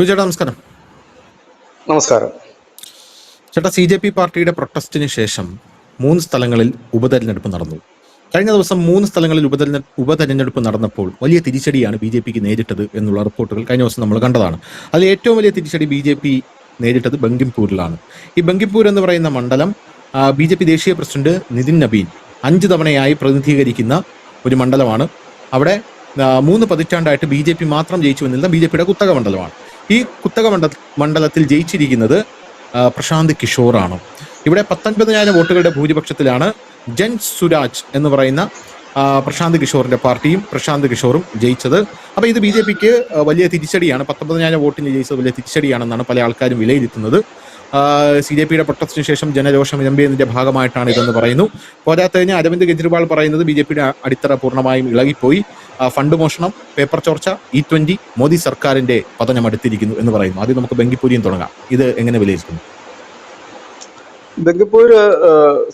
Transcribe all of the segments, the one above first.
ചേട്ടാ നമസ്കാരം. നമസ്കാരം. ചേട്ടാ, CJP പാർട്ടിയുടെ പ്രൊട്ടസ്റ്റിന് ശേഷം 3 സ്ഥലങ്ങളിൽ ഉപതെരഞ്ഞെടുപ്പ് നടന്നു. കഴിഞ്ഞ ദിവസം 3 സ്ഥലങ്ങളിൽ ഉപതെരഞ്ഞെടുപ്പ് നടന്നപ്പോൾ വലിയ തിരിച്ചടിയാണ് BJPക്ക് നേരിട്ടത് എന്നുള്ള റിപ്പോർട്ടുകൾ കഴിഞ്ഞ ദിവസം നമ്മൾ കണ്ടതാണ്. അതിൽ ഏറ്റവും വലിയ തിരിച്ചടി BJP നേരിട്ടത് ബങ്കിംപൂരിലാണ്. ഈ ബങ്കിംപൂർ എന്ന് പറയുന്ന മണ്ഡലം BJP ദേശീയ പ്രസിഡന്റ് നിതിൻ നബീൻ 5 തവണയായി പ്രതിനിധീകരിക്കുന്ന ഒരു മണ്ഡലമാണ്. അവിടെ 3 പതിറ്റാണ്ടായിട്ട് BJP മാത്രം ജയിച്ചു വന്നിരുന്ന BJPയുടെ കുത്തക മണ്ഡലമാണ്. ഈ കുത്തക മണ്ഡലത്തിൽ ജയിച്ചിരിക്കുന്നത് പ്രശാന്ത് കിഷോറാണ്. ഇവിടെ 19,000 വോട്ടുകളുടെ ഭൂരിപക്ഷത്തിലാണ് ജൻ സുരാജ് എന്ന് പറയുന്ന പ്രശാന്ത് കിഷോറിന്റെ പാർട്ടിയും പ്രശാന്ത് കിഷോറും ജയിച്ചത്. അപ്പോൾ ഇത് BJPക്ക് വലിയ തിരിച്ചടിയാണ്. 19,000 വോട്ടിന് ജയിച്ചത് വലിയ തിരിച്ചടിയാണെന്നാണ് പല ആൾക്കാരും വിലയിരുത്തുന്നത്. CJPയുടെ പ്രൊട്ടസ്റ്റിന് ശേഷം ജനരോഷം ഇരമ്പിയതിന്റെ ഭാഗമായിട്ടാണ് ഇതെന്ന് പറയുന്നു. പോരാത്തതിന് അരവിന്ദ് കെജ്രിവാൾ പറയുന്നത് BJPയുടെ അടിത്തറ പൂർണ്ണമായും ഇളകിപ്പോയി, ഫണ്ട് മോഷണം, പേപ്പർ ചോർച്ച, E20, മോദി സർക്കാരിന്റെ പതനം അടുത്തിരിക്കുന്നു എന്ന് പറയുന്നു. ആദ്യം നമുക്ക് ബങ്കിപ്പൂരിയും തുടങ്ങാം. ഇത് എങ്ങനെ വിലയിരുത്തുന്നു? ബങ്കിപ്പൂര്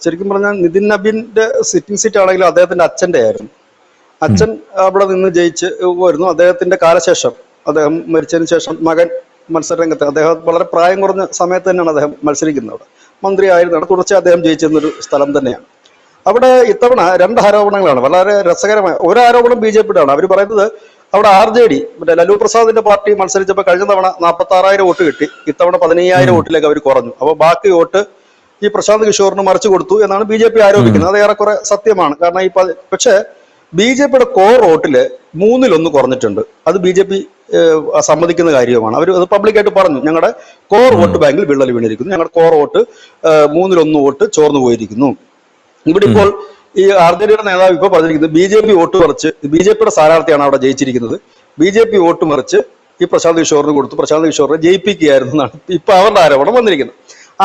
ശരിക്കും പറഞ്ഞാൽ നിതിൻ നബീന്റെ സിറ്റിംഗ് സീറ്റ് ആണെങ്കിലും അദ്ദേഹത്തിന്റെ അച്ഛന്റെ ആയിരുന്നു. അച്ഛൻ അവിടെ നിന്ന് ജയിച്ച് വരുന്നു. അദ്ദേഹത്തിന്റെ കാലശേഷം, അദ്ദേഹം മരിച്ചതിന് ശേഷം മകൻ മത്സരരംഗത്ത്, അദ്ദേഹം വളരെ പ്രായം കുറഞ്ഞ സമയത്ത് തന്നെയാണ് അദ്ദേഹം മത്സരിക്കുന്നത്. അവിടെ മന്ത്രിയായിരുന്നാണ്, തുടർച്ചയായി അദ്ദേഹം ജയിച്ചിരുന്നൊരു സ്ഥലം തന്നെയാണ്. അവിടെ ഇത്തവണ 2 ആരോപണങ്ങളാണ്. വളരെ രസകരമായ ഒരു ആരോപണം BJPയുടെ ആണ്. അവർ പറയുന്നത് അവിടെ RJD, മറ്റേ ലല്ലു പ്രസാദിന്റെ പാർട്ടി മത്സരിച്ചപ്പോൾ കഴിഞ്ഞ തവണ 46,000 വോട്ട് കിട്ടി, ഇത്തവണ 15,000 വോട്ടിലേക്ക് അവർ കുറഞ്ഞു. അപ്പോൾ ബാക്കി വോട്ട് ഈ പ്രശാന്ത് കിഷോറിന് മറിച്ചു കൊടുത്തു എന്നാണ് BJP ആരോപിക്കുന്നത്. അത് ഏറെക്കുറെ സത്യമാണ്. കാരണം പക്ഷേ BJPയുടെ കോർ വോട്ടില് 1/3 കുറഞ്ഞിട്ടുണ്ട്. അത് BJP സമ്മതിക്കുന്ന കാര്യവുമാണ്. അവർ അത് പബ്ലിക്കായിട്ട് പറഞ്ഞു, ഞങ്ങളുടെ കോർ വോട്ട് ബാങ്കിൽ വിള്ളൽ വീണിരിക്കുന്നു, ഞങ്ങളുടെ കോർ വോട്ട് 1/3 വോട്ട് ചോർന്നു പോയിരിക്കുന്നു. ഇവിടെ ഇപ്പോൾ ഈ RJDയുടെ നേതാവ് ഇപ്പോൾ പറഞ്ഞിരിക്കുന്നത് BJP വോട്ട് മറിച്ച്, BJPയുടെ സ്ഥാനാർത്ഥിയാണ് അവിടെ ജയിച്ചിരിക്കുന്നത്, BJP വോട്ട് മറിച്ച് ഈ പ്രശാന്ത് കിഷോറിന് കൊടുത്തു, പ്രശാന്ത് കിഷോറിനെ ജയിപ്പിക്കുകയായിരുന്നു എന്നാണ് ഇപ്പൊ അവരുടെ ആരോപണം വന്നിരിക്കുന്നത്.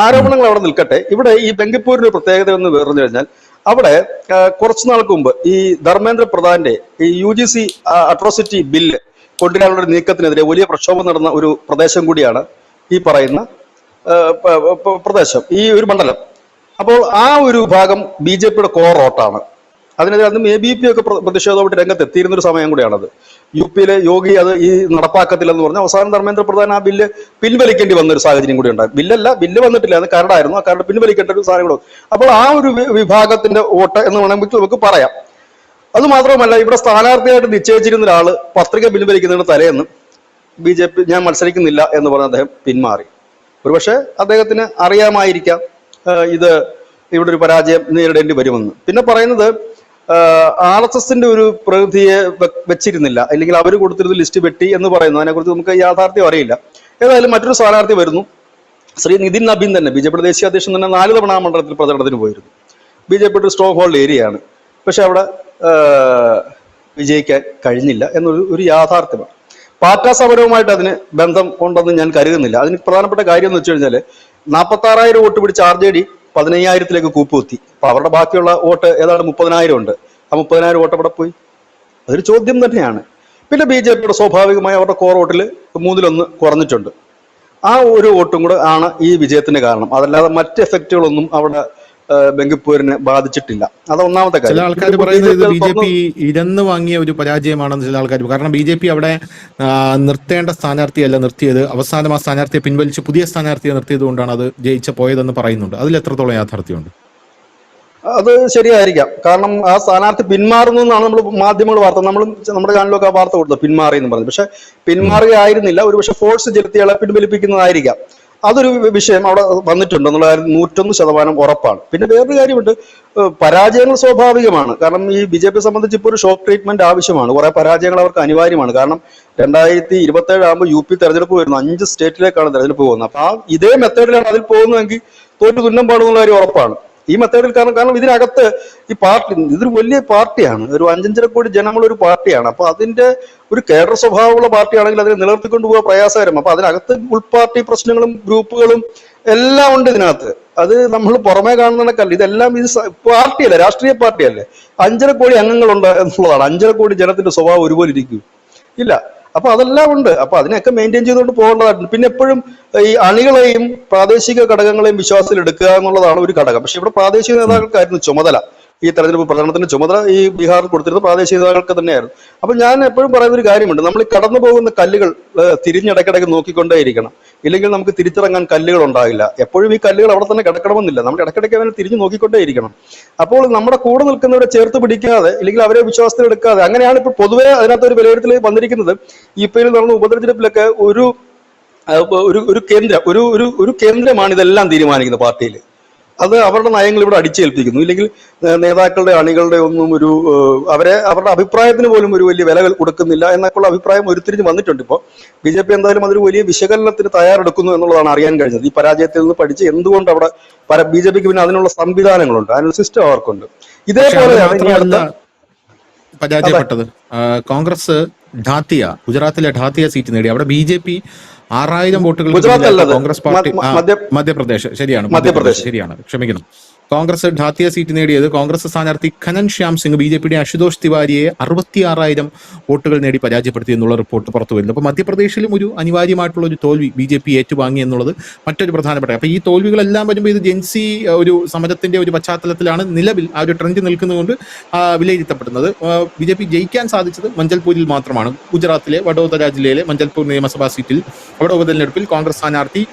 ആരോപണങ്ങൾ അവിടെ നിൽക്കട്ടെ. ഇവിടെ ഈ ബങ്കിപ്പൂരിന്റെ പ്രത്യേകത എന്ന് പറഞ്ഞു കഴിഞ്ഞാൽ, അവിടെ കുറച്ചു നാൾക്ക് മുമ്പ് ഈ ധർമ്മേന്ദ്ര പ്രധാന്റെ ഈ UGC അട്രോസിറ്റി ബില്ല് കൊണ്ടുവരാനുള്ള ഒരു നീക്കത്തിനെതിരെ വലിയ പ്രക്ഷോഭം നടന്ന ഒരു പ്രദേശം കൂടിയാണ് ഈ പറയുന്ന പ്രദേശം, ഈ ഒരു മണ്ഡലം. അപ്പോൾ ആ ഒരു ഭാഗം BJPയുടെ കോർ വോട്ടാണ്. അതിനെതിരെ അന്ന് ABP ഒക്കെ പ്രതിഷേധമായിട്ട് രംഗത്ത് എത്തിയിരുന്ന ഒരു സമയം കൂടിയാണത്. UP-യിലെ യോഗി അത് ഈ നടപ്പാക്കത്തില്ലെന്ന് പറഞ്ഞ് അവസാനം ധർമ്മേന്ദ്ര പ്രധാൻ ആ ബില്ല് പിൻവലിക്കേണ്ടി വന്ന ഒരു സാഹചര്യം കൂടി ഉണ്ടായി. ബില്ല് വന്നിട്ടില്ല, അത് കരടായിരുന്നു. ആ കരട് പിൻവലിക്കേണ്ട ഒരു സാധനം കൂടെ. അപ്പോൾ ആ ഒരു വിഭാഗത്തിന്റെ വോട്ട് എന്ന് വേണമെങ്കിൽ നമുക്ക് പറയാം. അത് മാത്രമല്ല, ഇവിടെ സ്ഥാനാർത്ഥിയായിട്ട് നിശ്ചയിച്ചിരുന്ന ഒരാള് പത്രിക പിൻവലിക്കുന്നതിന് തലേന്ന് BJP ഞാൻ മത്സരിക്കുന്നില്ല എന്ന് പറഞ്ഞ് അദ്ദേഹം പിന്മാറി. ഒരുപക്ഷെ അദ്ദേഹത്തിന് അറിയാമായിരിക്കാം ഇത് ഇവിടെ ഒരു പരാജയം നേരിടേണ്ടി വരുമെന്ന്. പിന്നെ പറയുന്നത് RSSന്റെ ഒരു പ്രതിനിധിയെ വെച്ചിരുന്നില്ല, അല്ലെങ്കിൽ അവർ കൊടുത്തിരുന്ന ലിസ്റ്റ് വെട്ടി എന്ന് പറയുന്നു. അതിനെക്കുറിച്ച് നമുക്ക് യാഥാർത്ഥ്യം അറിയില്ല. ഏതായാലും മറ്റൊരു സ്ഥാനാർത്ഥി വരുന്നു, ശ്രീ നിതിൻ നബീൻ തന്നെ, BJPയുടെ ദേശീയ അധ്യക്ഷൻ തന്നെ 4 തവണ ആ മണ്ഡലത്തിൽ പ്രചരണത്തിന് പോയിരുന്നു. BJPയുടെ ഒരു സ്ട്രോങ് ഹോൾഡ് ഏരിയയാണ്. പക്ഷെ അവിടെ വിജയിക്കാൻ കഴിഞ്ഞില്ല എന്നൊരു യാഥാർത്ഥ്യമാണ്. പാർട്ടി സമരവുമായിട്ട് അതിന് ബന്ധം ഉണ്ടെന്ന് ഞാൻ കരുതുന്നില്ല. അതിന് പ്രധാനപ്പെട്ട കാര്യം എന്ന് വെച്ച് കഴിഞ്ഞാൽ 46,000 വോട്ട് പിടിച്ച RJD 15,000-ലേക്ക് കൂപ്പുകുത്തി. അപ്പൊ അവരുടെ ബാക്കിയുള്ള വോട്ട് ഏതാണ്ട് 30,000 ഉണ്ട്. ആ 30,000 വോട്ട് അവിടെ പോയി. അതൊരു ചോദ്യം തന്നെയാണ്. പിന്നെ BJPയുടെ സ്വാഭാവികമായി അവരുടെ കോർ വോട്ടിൽ 1/3 കുറഞ്ഞിട്ടുണ്ട്. ആ ഒരു വോട്ടും കൂടെ ആണ് ഈ വിജയത്തിന് കാരണം. അതല്ലാതെ മറ്റ് എഫക്റ്റുകളൊന്നും അവിടെ ബങ്കിപ്പൂരിനെ ബാധിച്ചിട്ടില്ല. അത് ഒന്നാമത്തെ കാര്യം. ചില ആൾക്കാർ പറയുന്നത് BJP ഇരന്ന് വാങ്ങിയ ഒരു പരാജയമാണെന്ന് ചില ആൾക്കാർ. കാരണം BJP അവിടെ നിർത്തേണ്ട സ്ഥാനാർത്ഥിയല്ല നിർത്തിയത്, അവസാനം ആ സ്ഥാനാർത്ഥിയെ പിൻവലിച്ച് പുതിയ സ്ഥാനാർത്ഥിയെ നിർത്തിയത് കൊണ്ടാണ് അത് ജയിച്ച് പോയതെന്ന് പറയുന്നുണ്ട്. അതിൽ എത്രത്തോളം യാഥാർത്ഥ്യമുണ്ട്? അത് ശരിയായിരിക്കാം. കാരണം ആ സ്ഥാനാർത്ഥി പിന്മാറുന്നു എന്നാണ് നമ്മൾ മാധ്യമങ്ങൾ വാർത്ത, നമ്മളും നമ്മുടെ ചാനലിലൊക്കെ ആ വാർത്ത കൊടുത്തത്, പിന്മാറി എന്ന് പറഞ്ഞു. പക്ഷെ പിന്മാറുകയായിരുന്നില്ല, ഒരുപക്ഷെ ഫോഴ്സ് ചെലുത്തിയാളെ പിൻവലിപ്പിക്കുന്നതായിരിക്കാം. അതൊരു വിഷയം അവിടെ വന്നിട്ടുണ്ട് എന്നുള്ള കാര്യം 101% ഉറപ്പാണ്. പിന്നെ വേറൊരു കാര്യമുണ്ട്, പരാജയങ്ങൾ സ്വാഭാവികമാണ്. കാരണം ഈ BJP സംബന്ധിച്ച് ഇപ്പോൾ ഒരു ഷോക്ക് ട്രീറ്റ്മെന്റ് ആവശ്യമാണ്. കുറെ പരാജയങ്ങൾ അവർക്ക് അനിവാര്യമാണ്. കാരണം 2027 ആകുമ്പോൾ UP തെരഞ്ഞെടുപ്പ് വരുന്നു. 5 സ്റ്റേറ്റിലേക്കാണ് തെരഞ്ഞെടുപ്പ് പോകുന്നത്. അപ്പൊ ഇതേ മെത്തേഡിലാണ് അതിൽ പോകുന്നതെങ്കിൽ തോറ്റു തുന്നം പാടുന്നുള്ള കാര്യം ഉറപ്പാണ്. ഈ മെത്തേഡിൽ കാരണം ഇതിനകത്ത് ഈ പാർട്ടി, ഇതൊരു വലിയ പാർട്ടിയാണ്, ഒരു 5.5 കോടി ജനമുള്ള ഒരു പാർട്ടിയാണ്. അപ്പൊ അതിന്റെ ഒരു കേഡർ സ്വഭാവമുള്ള പാർട്ടിയാണെങ്കിൽ അതിനെ നിലനിർത്തിക്കൊണ്ട് പോകാൻ പ്രയാസകരം. അപ്പൊ അതിനകത്ത് ഉൾപാർട്ടി പ്രശ്നങ്ങളും ഗ്രൂപ്പുകളും എല്ലാം ഉണ്ട് ഇതിനകത്ത്. അത് നമ്മൾ പുറമേ കാണുന്നതൊക്കെയല്ല, ഇതെല്ലാം ഇത് പാർട്ടിയല്ലേ, രാഷ്ട്രീയ പാർട്ടിയല്ലേ. 5.5 കോടി അംഗങ്ങളുണ്ട് എന്നുള്ളതാണ്. 5.5 കോടി ജനത്തിന്റെ സ്വഭാവം ഒരുപോലെ ഇരിക്കും ഇല്ല. അപ്പൊ അതെല്ലാം ഉണ്ട്. അപ്പൊ അതിനൊക്കെ മെയിൻറ്റെയിൻ ചെയ്തുകൊണ്ട് പോകേണ്ടതായിട്ടുണ്ട്. പിന്നെ എപ്പോഴും ഈ അണികളെയും പ്രാദേശിക ഘടകങ്ങളെയും വിശ്വാസത്തിൽ എടുക്കുക എന്നുള്ളതാണ് ഒരു ഘടകം. പക്ഷെ ഇവിടെ പ്രാദേശിക നേതാക്കൾക്കായിരുന്നു ചുമതല ഈ തെരഞ്ഞെടുപ്പ് പ്രചരണത്തിന്റെ ചുമതല ഈ ബീഹാറിൽ കൊടുത്തിരുന്ന പ്രാദേശിക നേതാക്കൾക്ക് തന്നെയായിരുന്നു. അപ്പൊ ഞാൻ എപ്പോഴും പറയുന്ന ഒരു കാര്യമുണ്ട്, നമ്മൾ ഈ കടന്നു പോകുന്ന കല്ലുകൾ തിരിഞ്ഞിടയ്ക്കിടയ്ക്ക് നോക്കിക്കൊണ്ടേയിരിക്കണം, ഇല്ലെങ്കിൽ നമുക്ക് തിരിച്ചിറങ്ങാൻ കല്ലുകൾ ഉണ്ടാകില്ല. എപ്പോഴും ഈ കല്ലുകൾ അവിടെ തന്നെ കിടക്കണമെന്നില്ല, നമ്മൾ ഇടയ്ക്കിടയ്ക്ക് അവനെ തിരിഞ്ഞു നോക്കിക്കൊണ്ടേയിരിക്കണം. അപ്പോൾ നമ്മുടെ കൂടെ നിൽക്കുന്നവരെ ചേർത്ത് പിടിക്കാതെ ഇല്ലെങ്കിൽ അവരെ വിശ്വാസത്തിൽ എടുക്കാതെ, അങ്ങനെയാണ് ഇപ്പോൾ പൊതുവെ അതിനകത്ത് ഒരു വിലയിരുത്തൽ വന്നിരിക്കുന്നത്. ഇപ്പോൾ നടന്ന ഉപതെരഞ്ഞെടുപ്പിലൊക്കെ ഒരു കേന്ദ്രമാണ് ഇതെല്ലാം തീരുമാനിക്കുന്നത് പാർട്ടിയിൽ. അത് അവരുടെ നയങ്ങൾ ഇവിടെ അടിച്ചേൽപ്പിക്കുന്നു, ഇല്ലെങ്കിൽ നേതാക്കളുടെ അണികളുടെ ഒന്നും അവരുടെ അഭിപ്രായത്തിന് പോലും ഒരു വലിയ വില കൊടുക്കുന്നില്ല എന്നൊക്കെയുള്ള അഭിപ്രായം ഉരുത്തിരിഞ്ഞ് വന്നിട്ടുണ്ട്. ഇപ്പോൾ BJP എന്തായാലും അതൊരു വലിയ വിശകലനത്തിന് തയ്യാറെടുക്കുന്നു എന്നുള്ളതാണ് അറിയാൻ കഴിഞ്ഞത്. ഈ പരാജയത്തിൽ നിന്ന് പഠിച്ച് എന്തുകൊണ്ട് അവിടെ BJPക്ക് പിന്നെ അതിനുള്ള സംവിധാനങ്ങളുണ്ട്, അതിനുള്ള സിസ്റ്റം അവർക്കുണ്ട്. ഇതേപോലെ പരാജയപ്പെട്ടത് കോൺഗ്രസ് ഗുജറാത്തിലെ ധാത്തിയ സീറ്റ് നേടി. അവിടെ BJP 6000 വോട്ടുകൾ കോൺഗ്രസ് പാർട്ടി മധ്യപ്രദേശ് ശരിയാണ്, ക്ഷമിക്കണം. കോൺഗ്രസ് ധാത്തിയ സീറ്റ് നേടിയത് കോൺഗ്രസ് സ്ഥാനാർത്ഥി ഖനൻ ശ്യാം സിംഗ് BJPയുടെ അശുതോഷ് തിവാരിയെ 66,000 വോട്ടുകൾ നേടി പരാജയപ്പെടുത്തി എന്നുള്ള റിപ്പോർട്ട് പുറത്തു വരുന്നു. അപ്പോൾ മധ്യപ്രദേശിലും ഒരു അനിവാര്യമായിട്ടുള്ള ഒരു തോൽവി BJP ഏറ്റുവാങ്ങി എന്നുള്ളത് മറ്റൊരു പ്രധാനപ്പെട്ട. അപ്പോൾ ഈ തോൽവികളെല്ലാം വരുമ്പോൾ ഇത് ജെൻസി ഒരു സമരത്തിന്റെ ഒരു പശ്ചാത്തലത്തിലാണ് നിലവിൽ ആ ഒരു ട്രെൻഡ് നിൽക്കുന്നതുകൊണ്ട് വിലയിരുത്തപ്പെടുന്നത്. BJP ജയിക്കാൻ സാധിച്ചത് മഞ്ചൽപൂരിൽ മാത്രമാണ്. ഗുജറാത്തിലെ വഡോദര ജില്ലയിലെ മഞ്ചൽപൂർ നിയമസഭാ സീറ്റിൽ അവിടെ ഉപതെരഞ്ഞെടുപ്പിൽ കോൺഗ്രസ് സ്ഥാനാർത്ഥി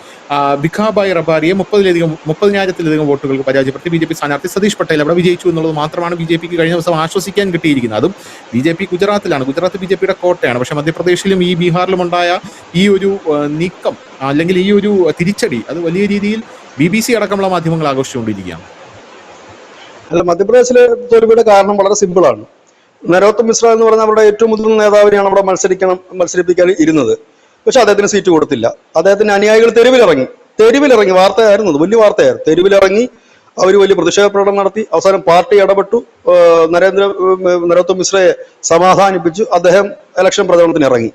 ഭിഖാഭായ് റബാരിയെ 30,000 വോട്ടുകൾക്ക് പരാജയപ്പെടുത്തി. BJP സ്ഥാനാർത്ഥി സതീഷ് പട്ടേൽ അവിടെ വിജയിച്ചു എന്നുള്ളത് മാത്രമാണ് BJPക്ക് കഴിഞ്ഞ ദിവസം ആശ്വസിക്കാൻ കിട്ടിയിരിക്കുന്നത്. അതും BJP ഗുജറാത്തിലാണ്, ഗുജറാത്ത് BJPയുടെ കോട്ടയാണ്. പക്ഷെ മധ്യപ്രദേശിലും ഈ ബീഹാറിലും ഉണ്ടായ ഈ ഒരു നീക്കം അല്ലെങ്കിൽ ഈ ഒരു തിരിച്ചടി അത് വലിയ രീതിയിൽ BBC അടക്കമുള്ള മാധ്യമങ്ങൾ ആഘോഷിച്ചുകൊണ്ടിരിക്കുകയാണ്. അല്ല, മധ്യപ്രദേശിലെ തോൽവിയുടെ കാരണം വളരെ സിമ്പിളാണ്. നരോത്തം മിശ്ര എന്ന് പറഞ്ഞ അവരുടെ ഏറ്റവും മുതിർന്ന നേതാവിനെയാണ് അവിടെ മത്സരിപ്പിക്കാൻ ഇരുന്നത്. പക്ഷെ അദ്ദേഹത്തിന് സീറ്റ് കൊടുത്തില്ല. അദ്ദേഹത്തിന്റെ അനുയായികൾ തെരുവിലിറങ്ങി വാർത്തയായിരുന്നു, വലിയ വാർത്തയായിരുന്നു. തെരുവിലിറങ്ങി അവർ വലിയ പ്രതിഷേധ പ്രകടനം നടത്തി. അവസാനം പാർട്ടി ഇടപെട്ടു, നരോത്തം മിശ്രയെ സമാധാനിപ്പിച്ചു. അദ്ദേഹം ഇലക്ഷൻ പ്രചരണത്തിന് ഇറങ്ങി.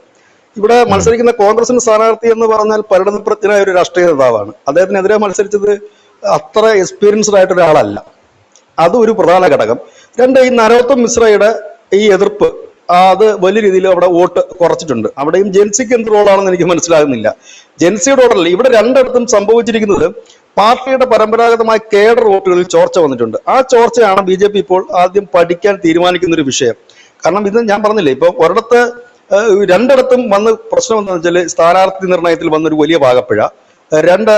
ഇവിടെ മത്സരിക്കുന്ന കോൺഗ്രസിന്റെ സ്ഥാനാർത്ഥി എന്ന് പറഞ്ഞാൽ പരിണതപ്രജ്ഞനായ ഒരു രാഷ്ട്രീയ നേതാവാണ്. അദ്ദേഹത്തിനെതിരെ മത്സരിച്ചത് അത്ര എക്സ്പീരിയൻസ്ഡ് ആയിട്ട് ഒരാളല്ല. അതും ഒരു പ്രധാന ഘടകം. രണ്ട്, ഈ നരോത്തം മിശ്രയുടെ ഈ എതിർപ്പ് അത് വലിയ രീതിയിൽ അവിടെ വോട്ട് കുറച്ചിട്ടുണ്ട്. അവിടെയും ജെൻസിക്ക് എന്ത് റോളാണെന്ന് എനിക്ക് മനസ്സിലാകുന്നില്ല. ജെൻസിയുടെ റോളല്ല ഇവിടെ രണ്ടിടത്തും സംഭവിച്ചിരിക്കുന്നത്. പാർട്ടിയുടെ പരമ്പരാഗതമായ കേഡർ വോട്ടുകളിൽ ചോർച്ച വന്നിട്ടുണ്ട്. ആ ചോർച്ചയാണ് BJP ഇപ്പോൾ ആദ്യം പഠിക്കാൻ തീരുമാനിക്കുന്ന ഒരു വിഷയം. കാരണം ഇത് ഞാൻ പറഞ്ഞില്ലേ, ഇപ്പൊ ഒരിടത്ത് രണ്ടിടത്തും വന്ന് പ്രശ്നം എന്താണെന്ന് വെച്ചാൽ സ്ഥാനാർത്ഥി നിർണയത്തിൽ വന്നൊരു വലിയ പാകപ്പിഴ. രണ്ട്,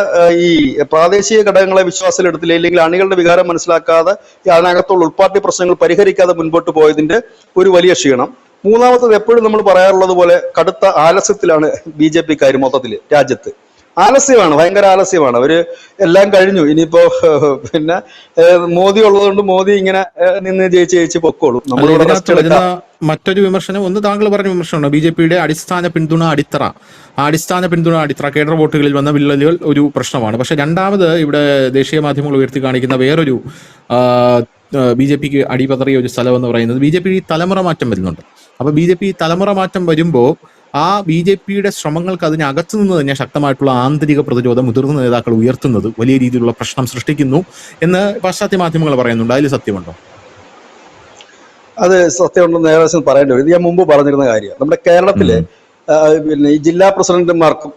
ഈ പ്രാദേശിക ഘടകങ്ങളെ വിശ്വാസത്തിലെടുത്തില്ല, ഇല്ലെങ്കിൽ അണികളുടെ വികാരം മനസ്സിലാക്കാതെ അതിനകത്തുള്ള ഉൾപാർട്ടി പ്രശ്നങ്ങൾ പരിഹരിക്കാതെ മുൻപോട്ട് പോയതിന്റെ ഒരു വലിയ ക്ഷീണം. മൂന്നാമത്തത്, എപ്പോഴും നമ്മൾ പറയാറുള്ളത് പോലെ കടുത്ത ആലസ്യത്തിലാണ് BJPക്കാർ മൊത്തത്തില് രാജ്യത്ത്. ആലസ്യമാണ്, ഭയങ്കര ആലസ്യമാണ്. അവര് എല്ലാം കഴിഞ്ഞു, ഇനിയിപ്പോ പിന്നെ മോദി ഉള്ളതുകൊണ്ട് മോദി ഇങ്ങനെ നിന്ന് ജയിച്ച് പൊക്കോളും. മറ്റൊരു വിമർശനം, ഒന്ന് താങ്കൾ പറഞ്ഞ വിമർശനമാണ് BJPയുടെ അടിസ്ഥാന പിന്തുണ അടിത്തറ കേഡർ വോട്ടുകളിൽ വന്ന വിള്ളലുകൾ ഒരു പ്രശ്നമാണ്. പക്ഷെ രണ്ടാമത് ഇവിടെ ദേശീയ മാധ്യമങ്ങൾ ഉയർത്തി കാണിക്കുന്ന വേറൊരു BJPക്ക് അടിപതറിയ ഒരു സ്ഥലം എന്ന് പറയുന്നത് BJP തലമുറ മാറ്റം വരുന്നുണ്ട്. അപ്പൊ BJP തലമുറ മാറ്റം വരുമ്പോൾ ആ BJPയുടെ ശ്രമങ്ങൾക്ക് അതിനകത്തു നിന്ന് തന്നെ ശക്തമായിട്ടുള്ള ആന്തരിക പ്രതിരോധം മുതിർന്ന നേതാക്കൾ ഉയർത്തുന്നത് വലിയ രീതിയിലുള്ള പ്രശ്നം സൃഷ്ടിക്കുന്നു എന്ന് പാശ്ചാത്യ മാധ്യമങ്ങൾ പറയുന്നുണ്ട്. അതിൽ സത്യമുണ്ടോ? അത് സത്യമുണ്ടെന്ന് ഏകദേശം പറയേണ്ടി വരും. ഇത് ഞാൻ മുമ്പ് പറഞ്ഞിരുന്ന കാര്യമാണ്. നമ്മുടെ കേരളത്തിലെ പിന്നെ ഈ ജില്ലാ പ്രസിഡന്റുമാർക്കും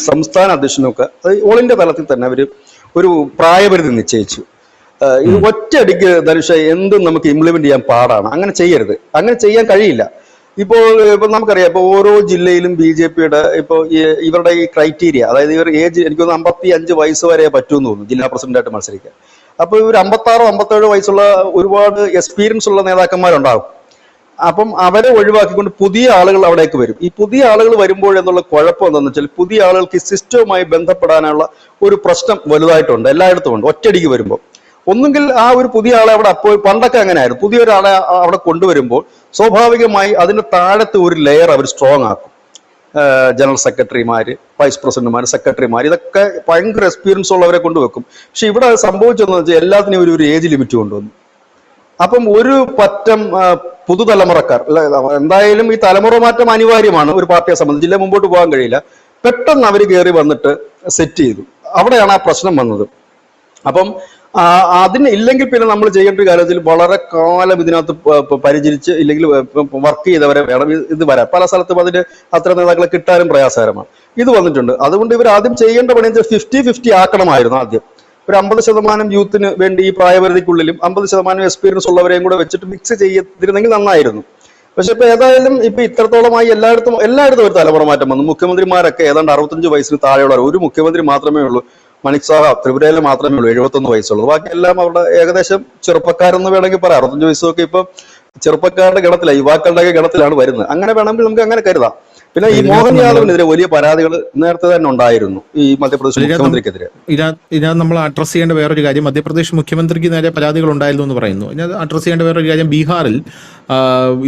സംസ്ഥാന അധ്യക്ഷനും ഒക്കെ ഓൾ ഇന്ത്യ തലത്തിൽ തന്നെ അവർ ഒരു പ്രായപരിധി നിശ്ചയിച്ചു. ഇത് ഒറ്റയടിക്ക് ധനുഷ എന്തും നമുക്ക് ഇംപ്ലിമെന്റ് ചെയ്യാൻ പാടാണ്. അങ്ങനെ ചെയ്യരുത്, അങ്ങനെ ചെയ്യാൻ കഴിയില്ല. ഇപ്പൊ നമുക്കറിയാം, ഇപ്പൊ ഓരോ ജില്ലയിലും BJPയുടെ ഇപ്പൊ ഇവരുടെ ഈ ക്രൈറ്റീരിയ, അതായത് ഇവർ ഏജ് എനിക്കൊന്ന് 55 വയസ്സ് വരെ പറ്റുമെന്ന് തോന്നുന്നു ജില്ലാ പ്രസിഡന്റായിട്ട് മത്സരിക്കാൻ. അപ്പൊ ഇവർ 56 57 വയസ്സുള്ള ഒരുപാട് എക്സ്പീരിയൻസ് ഉള്ള നേതാക്കന്മാരുണ്ടാകും. അപ്പം അവരെ ഒഴിവാക്കിക്കൊണ്ട് പുതിയ ആളുകൾ അവിടേക്ക് വരും. ഈ പുതിയ ആളുകൾ വരുമ്പോഴെന്നുള്ള കുഴപ്പം എന്താണെന്ന് വെച്ചാൽ പുതിയ ആളുകൾക്ക് ഈ സിസ്റ്റവുമായി ബന്ധപ്പെടാനുള്ള ഒരു പ്രശ്നം വലുതായിട്ടുണ്ട്, എല്ലായിടത്തും ഉണ്ട്. ഒറ്റയടിക്ക് വരുമ്പോൾ ഒന്നുകിൽ ആ ഒരു പുതിയ ആളെ അവിടെ അപ്പോൾ പണ്ടൊക്കെ അങ്ങനെ ആയിരുന്നു, പുതിയൊരാളെ അവിടെ കൊണ്ടുവരുമ്പോൾ സ്വാഭാവികമായി അതിന്റെ താഴത്തെ ഒരു ലെയർ അവർ സ്ട്രോങ് ആക്കും. ജനറൽ സെക്രട്ടറിമാര്, വൈസ് പ്രസിഡന്റുമാര്, സെക്രട്ടറിമാര്, ഇതൊക്കെ ഭയങ്കര എക്സ്പീരിയൻസ് ഉള്ളവരെ കൊണ്ടുവെക്കും. പക്ഷെ ഇവിടെ സംഭവിച്ചതെന്ന് വെച്ചാൽ എല്ലാത്തിനും ഒരു ഏജ് ലിമിറ്റ് കൊണ്ടുവന്നു. അപ്പം ഒരു പറ്റം പുതുതലമുറക്കാർ, എന്തായാലും ഈ തലമുറ മാറ്റം അനിവാര്യമാണ് ഒരു പാർട്ടിയെ സംബന്ധിച്ച്, ഇല്ല മുമ്പോട്ട് പോകാൻ കഴിയില്ല. പെട്ടെന്ന് അവർ കയറി വന്നിട്ട് സെറ്റ് ചെയ്തു. അവിടെയാണ് ആ പ്രശ്നം വന്നത്. അപ്പം അതിന് ഇല്ലെങ്കിൽ പിന്നെ നമ്മൾ ചെയ്യേണ്ട ഒരു കാര്യത്തിൽ വളരെ കാലം ഇതിനകത്ത് പരിചരിച്ച് ഇല്ലെങ്കിൽ വർക്ക് ചെയ്തവരെ വേണം ഇത് വരാൻ. പല സ്ഥലത്തും അതിന് അത്ര നേതാക്കളെ കിട്ടാനും പ്രയാസകരമാണ്. ഇത് വന്നിട്ടുണ്ട്. അതുകൊണ്ട് ഇവർ ആദ്യം ചെയ്യേണ്ട പണി 50-50 ആക്കണമായിരുന്നു ആദ്യം. ഒരു 50% യൂത്തിന് വേണ്ടി ഈ പ്രായപരിധിക്കുള്ളിലും 50% എക്സ്പീരിയൻസ് ഉള്ളവരെയും കൂടെ വെച്ചിട്ട് മിക്സ് ചെയ്തിരുന്നെങ്കിൽ നന്നായിരുന്നു. പക്ഷെ ഇപ്പൊ ഏതായാലും ഇപ്പൊ ഇത്രത്തോളമായി എല്ലായിടത്തും ഒരു തലമുറ മാറ്റം വന്നു. മുഖ്യമന്ത്രിമാരൊക്കെ ഏതാണ്ട് 65 വയസ്സിന് താഴെയുള്ള ഒരു മുഖ്യമന്ത്രി മാത്രമേ ഉള്ളൂ, മണിക് സാഹ ത്രിപുരയിൽ മാത്രമേ ഉള്ളൂ 71 വയസ്സുള്ളൂ. ബാക്കി എല്ലാം അവരുടെ ഏകദേശം ചെറുപ്പക്കാരെന്ന് വേണമെങ്കിൽ പറയാം. 65 വയസ്സൊക്കെ ഇപ്പൊ ചെറുപ്പക്കാരുടെ ഗണത്തിലാണ്, യുവാക്കളുടെ ഗണത്തിലാണ് വരുന്നത്. അങ്ങനെ വേണമെങ്കിൽ നമുക്ക് അങ്ങനെ കരുതാം. പിന്നെ ഈ മോഹൻ യാദവിനെതിരെ വലിയ പരാതികൾ നേരത്തെ തന്നെ ഉണ്ടായിരുന്നു ഈ മധ്യപ്രദേശ് മുഖ്യമന്ത്രിക്കെതിരെ. ഇതിനകത്ത് നമ്മൾ അഡ്രസ് ചെയ്യേണ്ട വേറൊരു കാര്യം, മധ്യപ്രദേശ് മുഖ്യമന്ത്രിക്ക് നേരെ പരാതികൾ ഉണ്ടായിരുന്നു എന്ന് പറയുന്നു. ഇതിനകത്ത് അഡ്രസ് ചെയ്യേണ്ട വേറൊരു കാര്യം, ബീഹാറിൽ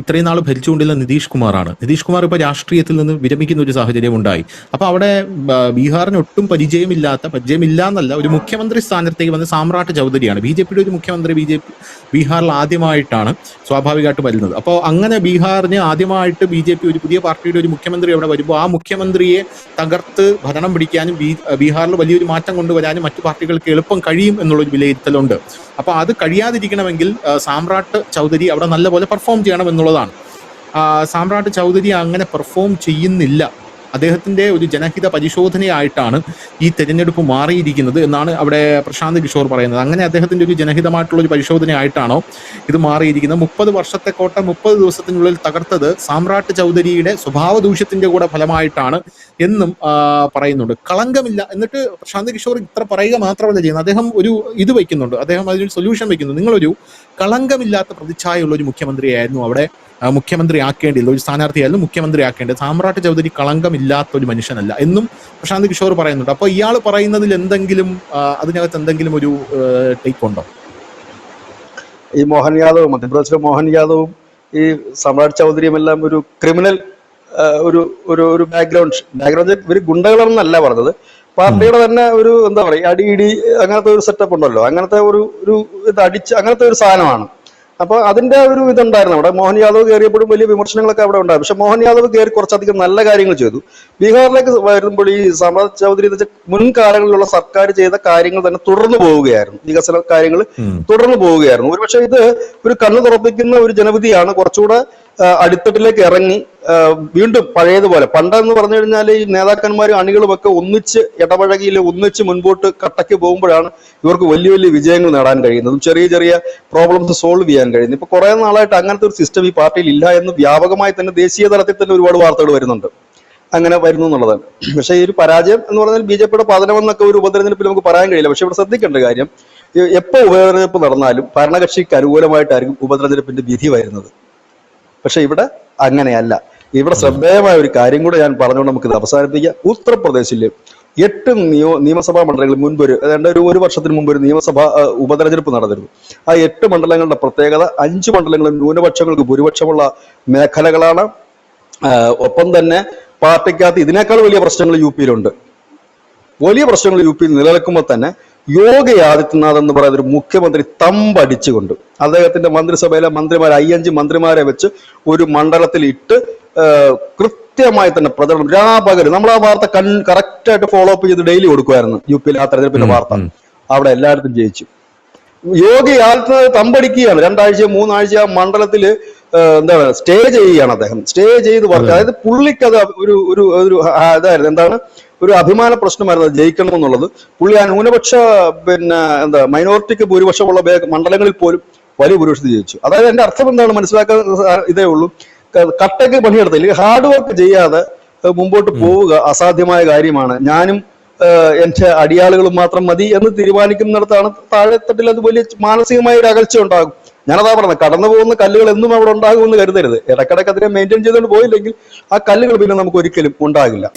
ഇത്രയും നാൾ ഭരിച്ചുകൊണ്ടിരുന്ന നിതീഷ് കുമാറാണ്. നിതീഷ് കുമാർ ഇപ്പോൾ രാഷ്ട്രീയത്തിൽ നിന്ന് വിരമിക്കുന്ന ഒരു സാഹചര്യം ഉണ്ടായി. അപ്പോൾ അവിടെ ബീഹാറിന് ഒട്ടും പരിചയമില്ല എന്നല്ല, ഒരു മുഖ്യമന്ത്രി സ്ഥാനത്തേക്ക് വന്ന സാമ്രാട്ട് ചൗധരിയാണ്. BJPയുടെ ഒരു മുഖ്യമന്ത്രി ബീഹാറിൽ ആദ്യമായിട്ടാണ് സ്വാഭാവികമായിട്ട് വരുന്നത്. അപ്പോൾ അങ്ങനെ ബീഹാറിന് ആദ്യമായിട്ട് BJP ഒരു പുതിയ പാർട്ടിയുടെ ഒരു മുഖ്യമന്ത്രി അവിടെ വരുമ്പോൾ ആ മുഖ്യമന്ത്രിയെ തകർത്ത് ഭരണം പിടിക്കാനും ബീഹാറിൽ വലിയൊരു മാറ്റം കൊണ്ടുവരാനും മറ്റു പാർട്ടികൾക്ക് എളുപ്പം കഴിയും എന്നുള്ളൊരു വിലയിരുത്തലുണ്ട്. അപ്പോൾ അത് കഴിയാതിരിക്കണമെങ്കിൽ സാമ്രാട്ട് ചൗധരി അവിടെ നല്ലപോലെ പെർഫോം ചെയ്യണം എന്നുള്ളതാണ്. സാമ്രാട്ട് ചൗധരി അങ്ങനെ പെർഫോം ചെയ്യുന്നില്ല. അദ്ദേഹത്തിന്റെ ഒരു ജനഹിത പരിശോധനയായിട്ടാണ് ഈ തെരഞ്ഞെടുപ്പ് മാറിയിരിക്കുന്നത് എന്നാണ് അവിടെ പ്രശാന്ത് കിഷോർ പറയുന്നത്. അങ്ങനെ അദ്ദേഹത്തിന്റെ ഒരു ജനഹിതമായിട്ടുള്ള ഒരു പരിശോധനയായിട്ടാണോ ഇത് മാറിയിരിക്കുന്നത്? 30 വർഷത്തെ കോട്ട 30 ദിവസത്തിനുള്ളിൽ തകർത്തത് സാമ്രാട്ട് ചൗധരിയുടെ സ്വഭാവ ദൂഷ്യത്തിന്റെ കൂടെ ഫലമായിട്ടാണ് എന്നും പറയുന്നുണ്ട്. കളങ്കമില്ല. എന്നിട്ട് പ്രശാന്ത് കിഷോർ ഇത്ര പറയുക മാത്രമല്ല ചെയ്യുന്നത്, അദ്ദേഹം ഒരു ഇത് വയ്ക്കുന്നുണ്ട്, അദ്ദേഹം അതിനൊരു സൊല്യൂഷൻ വയ്ക്കുന്നു. നിങ്ങളൊരു കളങ്കമില്ലാത്ത പ്രതിച്ഛായുള്ള ഒരു മുഖ്യമന്ത്രിയായിരുന്നു അവിടെ മുഖ്യമന്ത്രി ആക്കേണ്ടില്ല, ഒരു സ്ഥാനാർത്ഥിയായിരുന്നു മുഖ്യമന്ത്രി ആക്കേണ്ടത്. സാമ്രാട്ട് ചൗധരി കളങ്കമില്ലാത്ത ഒരു മനുഷ്യനല്ല എന്നും പ്രശാന്ത് കിഷോർ പറയുന്നുണ്ട്. അപ്പൊ ഇയാൾ പറയുന്നതിൽ എന്തെങ്കിലും അതിനകത്ത് എന്തെങ്കിലും ഒരു ടേക്ക് ഉണ്ടോ? ഈ മോഹൻ യാദവും മധ്യപ്രദേശിലെ മോഹൻ യാദവും ഈ സാമ്രാട്ട് ചൗധരിയും എല്ലാം ഒരു ക്രിമിനൽ ഒരു ബാക്ക്ഗ്രൗണ്ട് ഇവര് ഗുണ്ടകളെന്നല്ല പറഞ്ഞത്, പാർട്ടിയുടെ തന്നെ ഒരു എന്താ പറയുക അടിയിടി അങ്ങനത്തെ ഒരു സെറ്റപ്പ് ഉണ്ടല്ലോ, അങ്ങനത്തെ ഒരു ഇത് അടിച്ച് അങ്ങനത്തെ ഒരു സാധനമാണ്. അപ്പൊ അതിന്റെ ഒരു ഇതുണ്ടായിരുന്നു അവിടെ. മോഹൻ യാദവ് കയറിയപ്പോഴും വലിയ വിമർശനങ്ങളൊക്കെ അവിടെ ഉണ്ടായി. പക്ഷെ മോഹൻ യാദവ് കയറി കുറച്ചധികം നല്ല കാര്യങ്ങൾ ചെയ്തു. ബീഹാറിലേക്ക് വരുമ്പോൾ ഈ സാമ്രാട്ട് ചൗധരി മുൻകാലങ്ങളിലുള്ള സർക്കാർ ചെയ്ത കാര്യങ്ങൾ തന്നെ തുടർന്നു പോവുകയായിരുന്നു, വികസന കാര്യങ്ങൾ തുടർന്നു പോവുകയായിരുന്നു. ഒരുപക്ഷെ ഇത് ഒരു കണ്ണു തുറപ്പിക്കുന്ന ഒരു ജനവിധിയാണ്. കുറച്ചുകൂടെ അടിത്തട്ടിലേക്ക് ഇറങ്ങി വീണ്ടും പഴയതുപോലെ, പണ്ടെന്ന് പറഞ്ഞു കഴിഞ്ഞാൽ ഈ നേതാക്കന്മാരും അണികളും ഒക്കെ ഒന്നിച്ച് ഇടപഴകിയിൽ ഒന്നിച്ച് മുൻപോട്ട് കട്ടയ്ക്ക് പോകുമ്പോഴാണ് ഇവർക്ക് വലിയ വലിയ വിജയങ്ങൾ നേടാൻ കഴിയുന്നതും ചെറിയ ചെറിയ പ്രോബ്ലംസ് സോൾവ് ചെയ്യാൻ കഴിയുന്നത്. ഇപ്പൊ കുറെ നാളായിട്ട് അങ്ങനത്തെ ഒരു സിസ്റ്റം ഈ പാർട്ടിയിൽ ഇല്ല എന്ന് വ്യാപകമായി തന്നെ ദേശീയ തലത്തിൽ തന്നെ ഒരുപാട് വാർത്തകൾ വരുന്നുണ്ട്. അങ്ങനെ വരുന്നു എന്നുള്ളതാണ്. പക്ഷേ ഈ ഒരു പരാജയം എന്ന് പറഞ്ഞാൽ BJPയുടെ പതനമെന്നൊക്കെ ഒരു ഉപതെരഞ്ഞെടുപ്പിൽ നമുക്ക് പറയാൻ കഴിയില്ല. പക്ഷെ ഇവിടെ ശ്രദ്ധിക്കേണ്ട കാര്യം, എപ്പോൾ ഉപതെരഞ്ഞെടുപ്പ് നടന്നാലും ഭരണകക്ഷിക്ക് അനുകൂലമായിട്ടായിരിക്കും ഉപതെരഞ്ഞെടുപ്പിന്റെ വിധി വരുന്നത്. പക്ഷെ ഇവിടെ അങ്ങനെയല്ല. ഇവിടെ ശ്രദ്ധേയമായ ഒരു കാര്യം കൂടെ ഞാൻ പറഞ്ഞുകൊണ്ട് നമുക്കിത് അവസാനിപ്പിക്കാം. ഉത്തർപ്രദേശിലെ 8 നിയമസഭാ മണ്ഡലങ്ങളിൽ മുൻപ് ഒരു വർഷത്തിന് മുമ്പ് ഒരു നിയമസഭാ ഉപതെരഞ്ഞെടുപ്പ് നടന്നിരുന്നു. ആ 8 മണ്ഡലങ്ങളുടെ പ്രത്യേകത 5 മണ്ഡലങ്ങളും ന്യൂനപക്ഷങ്ങൾക്ക് ഭൂരിപക്ഷമുള്ള മേഖലകളാണ്. ഒപ്പം തന്നെ പാർട്ടിക്കകത്ത് ഇതിനേക്കാൾ വലിയ പ്രശ്നങ്ങൾ UP-യിലുണ്ട്. വലിയ പ്രശ്നങ്ങൾ UP-യിൽ നിലനിൽക്കുമ്പോൾ തന്നെ യോഗി ആദിത്യനാഥ് എന്ന് പറയുന്ന ഒരു മുഖ്യമന്ത്രി തമ്പടിച്ചുകൊണ്ട് അദ്ദേഹത്തിന്റെ മന്ത്രിസഭയിലെ മന്ത്രിമാരെ 5 മന്ത്രിമാരെ വെച്ച് ഒരു മണ്ഡലത്തിൽ ഇട്ട് കൃത്യമായി തന്നെ പ്രചരണം രാപകല്. നമ്മൾ ആ വാർത്ത കറക്റ്റായിട്ട് ഫോളോ അപ്പ് ചെയ്ത് ഡെയിലി കൊടുക്കുമായിരുന്നു. UP-യിൽ ആ തെരഞ്ഞെടുപ്പിന്റെ വാർത്ത അവിടെ എല്ലായിടത്തും ജയിച്ചു. യോഗി ആദിത്യനാഥ് തമ്പടിക്കുകയാണ്. 2 ആഴ്ച 3 ആഴ്ച ആ മണ്ഡലത്തില് എന്താണ് സ്റ്റേ ചെയ്യുകയാണ് അദ്ദേഹം. സ്റ്റേ ചെയ്ത് വർക്ക്, അതായത് പുള്ളിക്കത് ഒരു ഇതായിരുന്നു, എന്താണ് ഒരു അഭിമാന പ്രശ്നമായിരുന്നു ജയിക്കണം എന്നുള്ളത്. പുള്ളി ആ ന്യൂനപക്ഷ മൈനോറിറ്റിക്ക് ഭൂരിപക്ഷമുള്ള മണ്ഡലങ്ങളിൽ പോലും വലിയ ഭൂരിപക്ഷത്തിൽ ജയിച്ചു. അതായത് എന്റെ അർത്ഥം എന്താണ് മനസ്സിലാക്കാൻ ഇതേ ഉള്ളൂ, കട്ടയ്ക്ക് പണിയെടുത്തില്ല, ഹാർഡ് വർക്ക് ചെയ്യാതെ മുമ്പോട്ട് പോവുക അസാധ്യമായ കാര്യമാണ്. ഞാനും എന്റെ അടിയാളുകളും മാത്രം മതി എന്ന് തീരുമാനിക്കുന്നിടത്താണ് താഴെത്തട്ടിൽ അത് വലിയ മാനസികമായ ഒരു അകൽച്ച ഉണ്ടാകും. ഞാനതാ പറഞ്ഞത്, കടന്നു പോകുന്ന കല്ലുകൾ എന്നും അവിടെ ഉണ്ടാകുമെന്ന് കരുതരുത്. ഇടയ്ക്കിടയ്ക്ക് അതിനെ മെയിൻറ്റെയിൻ ചെയ്തുകൊണ്ട് പോയില്ലെങ്കിൽ ആ കല്ലുകൾ പിന്നെ നമുക്ക് ഒരിക്കലും ഉണ്ടാകില്ല.